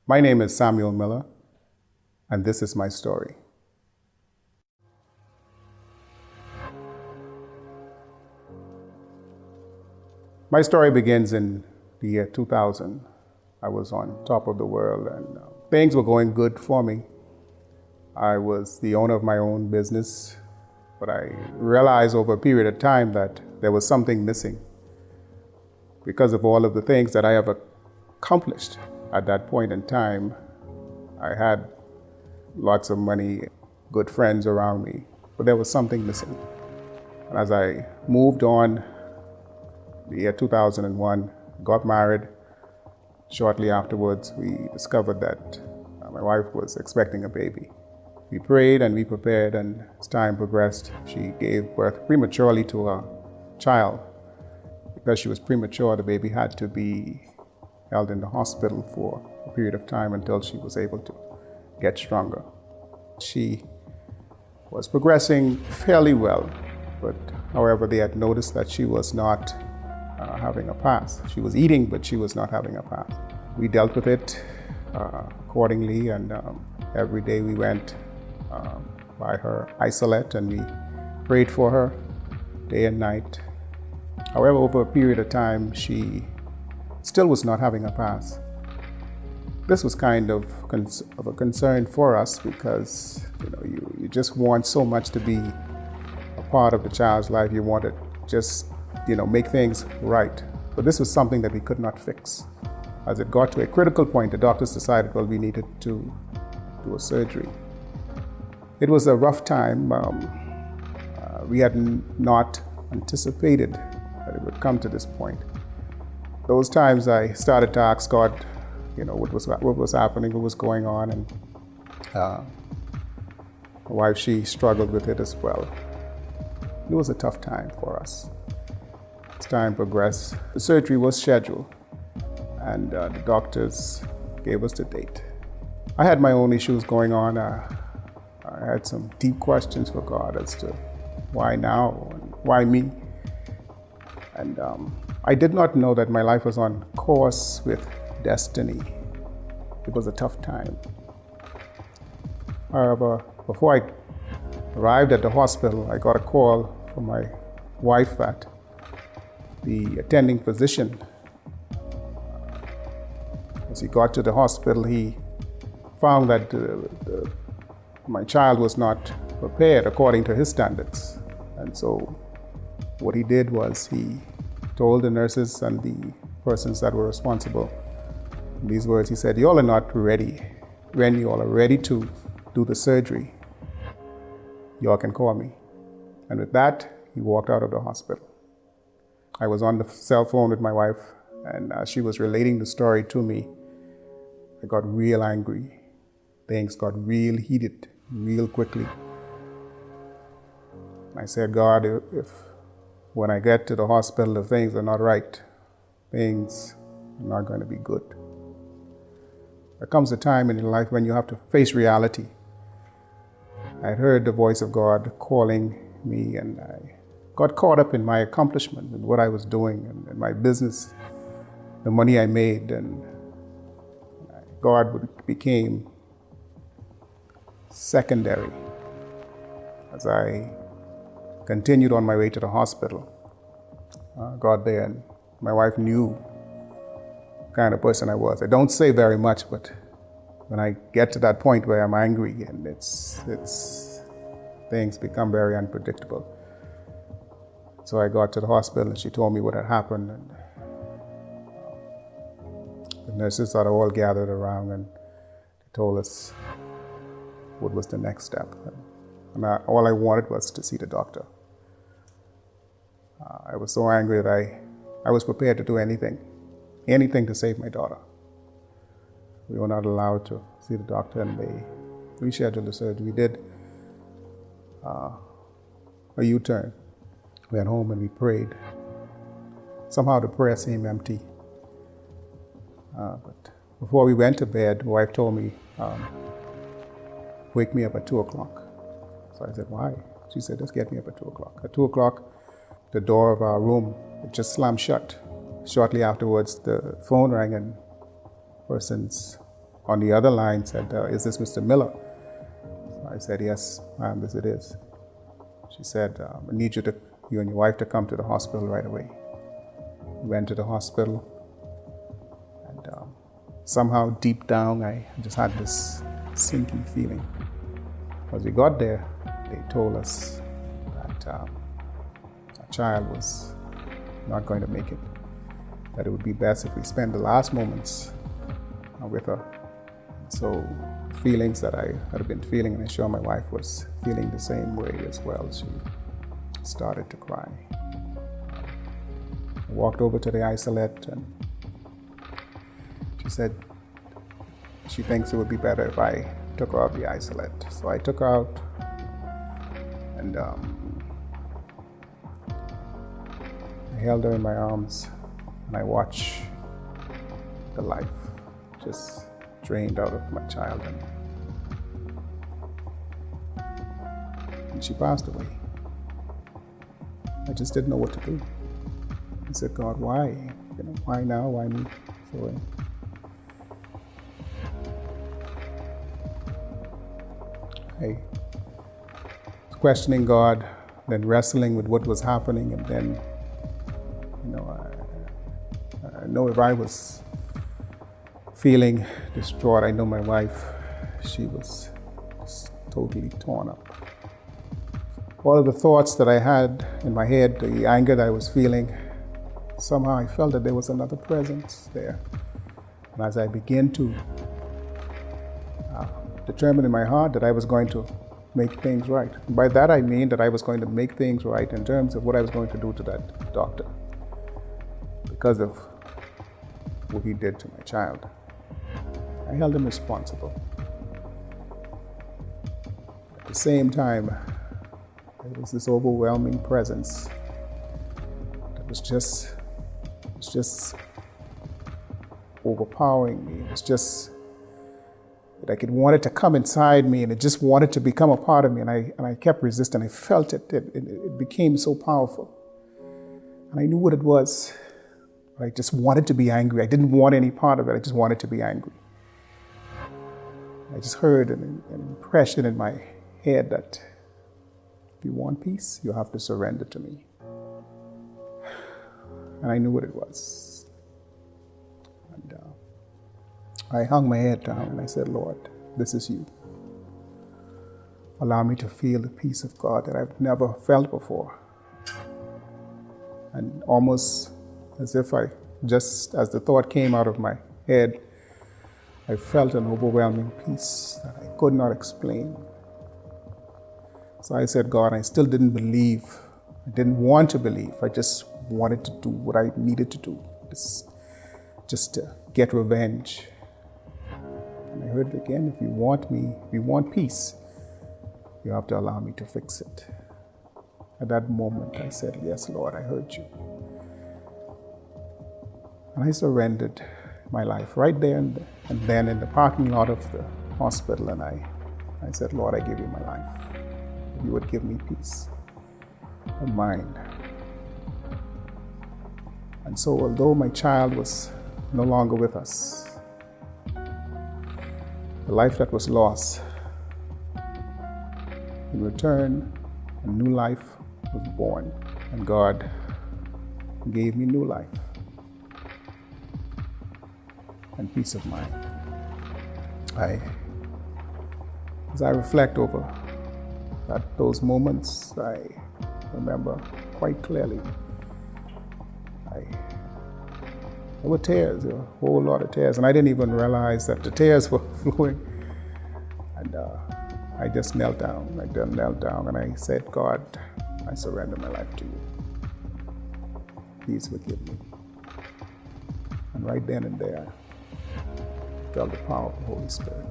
My name is Samuel Miller, and this is my story. My story begins in the year 2000. I was on top of the world and things were going good for me. I was the owner of my own business, but I realized over a period of time that there was something missing because of all of the things that I have accomplished. At that point in time, I had lots of money, good friends around me, but there was something missing. And as I moved on, the year 2001, got married. Shortly afterwards, we discovered that my wife was expecting a baby. We prayed and we prepared, and as time progressed, she gave birth prematurely to a child. Because she was premature, the baby had to be held in the hospital for a period of time until she was able to get stronger. She was progressing fairly well, but however, they had noticed that she was not having a pass. She was eating, but she was not having a pass. We dealt with it accordingly, and every day we went by her isolate and we prayed for her day and night. However, over a period of time, she still was not having a pass. This was kind of a concern for us because you just want so much to be a part of the child's life. You want to just make things right. But this was something that we could not fix. As it got to a critical point, the doctors decided, well, we needed to do a surgery. It was a rough time. We had not anticipated that it would come to this point. Those times I started to ask God, what was happening, what was going on, and my wife, she struggled with it as well. It was a tough time for us. As time progressed, the surgery was scheduled, and the doctors gave us the date. I had my own issues going on. I had some deep questions for God as to why now and why me. And I did not know that my life was on course with destiny. It was a tough time. However, before I arrived at the hospital, I got a call from my wife that the attending physician, as he got to the hospital, he found that my child was not prepared according to his standards. And so what he did was he told the nurses and the persons that were responsible in these words. He said, "You all are not ready. When you all are ready to do the surgery, you all can call me." And with that, he walked out of the hospital. I was on the cell phone with my wife, and as she was relating the story to me, I got real angry. Things got real heated real quickly. I said, God, if when I get to the hospital, if things are not right, things are not going to be good. There comes a time in your life when you have to face reality. I had heard the voice of God calling me, and I got caught up in my accomplishment and what I was doing and my business, the money I made, and God became secondary as I continued on my way to the hospital. Got there, and my wife knew the kind of person I was. I don't say very much, but when I get to that point where I'm angry and it's things become very unpredictable. So I got to the hospital and she told me what had happened, and the nurses are all gathered around and they told us what was the next step. And all I wanted was to see the doctor. I was so angry that I was prepared to do anything to save my daughter. We were not allowed to see the doctor, and they rescheduled the surgery. We did a U-turn. We went home and we prayed. Somehow the prayer seemed empty. But before we went to bed, my wife told me, wake me up at 2 o'clock. So I said, why? She said, just get me up at 2 o'clock. At 2 o'clock, the door of our room just slammed shut. Shortly afterwards, the phone rang and person's on the other line said, is this Mr. Miller? So I said, yes, ma'am, this it is. She said, I need you and your wife to come to the hospital right away. We went to the hospital, and somehow deep down I just had this sinking feeling. As we got there, they told us that our child was not going to make it, that it would be best if we spend the last moments with her. So feelings that I had been feeling, and I'm sure my wife was feeling the same way as well, she started to cry. I walked over to the isolate, and she said she thinks it would be better if I took her out the isolate. So I took her out, and I held her in my arms, and I watched the life just drained out of my child, and she passed away. I just didn't know what to do. I said, God, why? Why now? Why me? So I was questioning God, then wrestling with what was happening, and then, I know if I was feeling distraught, I know my wife, she was just totally torn up. All of the thoughts that I had in my head, the anger that I was feeling, somehow I felt that there was another presence there. And as I began to determine in my heart that I was going to make things right. And by that I mean that I was going to make things right in terms of what I was going to do to that doctor because of what he did to my child. I held him responsible. At the same time, there was this overwhelming presence that was just overpowering me. It was just like it wanted to come inside me, and it just wanted to become a part of me, and I kept resisting. I felt it. It became so powerful. And I knew what it was. I just wanted to be angry. I didn't want any part of it. I just wanted to be angry. I just heard an impression in my head that if you want peace, you have to surrender to me. And I knew what it was. And I hung my head down and I said, Lord, this is you. Allow me to feel the peace of God that I've never felt before. And almost as if just as the thought came out of my head, I felt an overwhelming peace that I could not explain. So I said, God, I still didn't believe. I didn't want to believe. I just wanted to do what I needed to do, just to get revenge. And I heard it again, if you want peace, you have to allow me to fix it. At that moment, I said, yes, Lord, I heard you. And I surrendered my life right there and then in the parking lot of the hospital. And I said, Lord, I give you my life. If you would give me peace of mind. And so although my child was no longer with us, the life that was lost, in return, a new life was born. And God gave me new life and peace of mind. As I reflect over those moments, I remember quite clearly. There were tears, there were a whole lot of tears, and I didn't even realize that the tears were flowing. And I just knelt down. And I said, God, I surrender my life to you. Please forgive me. And right then and there, I felt the power of the Holy Spirit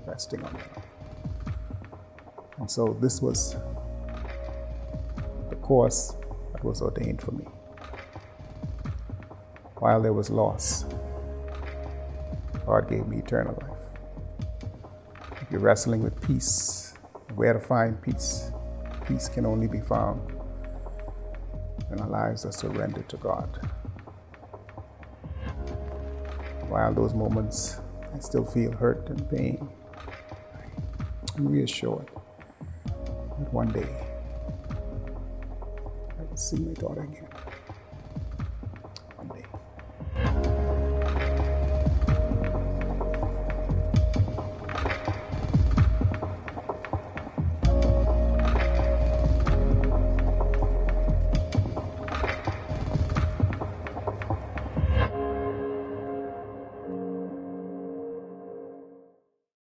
resting on me. And so this was the course that was ordained for me. While there was loss, God gave me eternal life. If you're wrestling with peace, where to find peace, peace can only be found when our lives are surrendered to God. while those moments I still feel hurt and pain, I'm reassured that one day I will see my daughter again.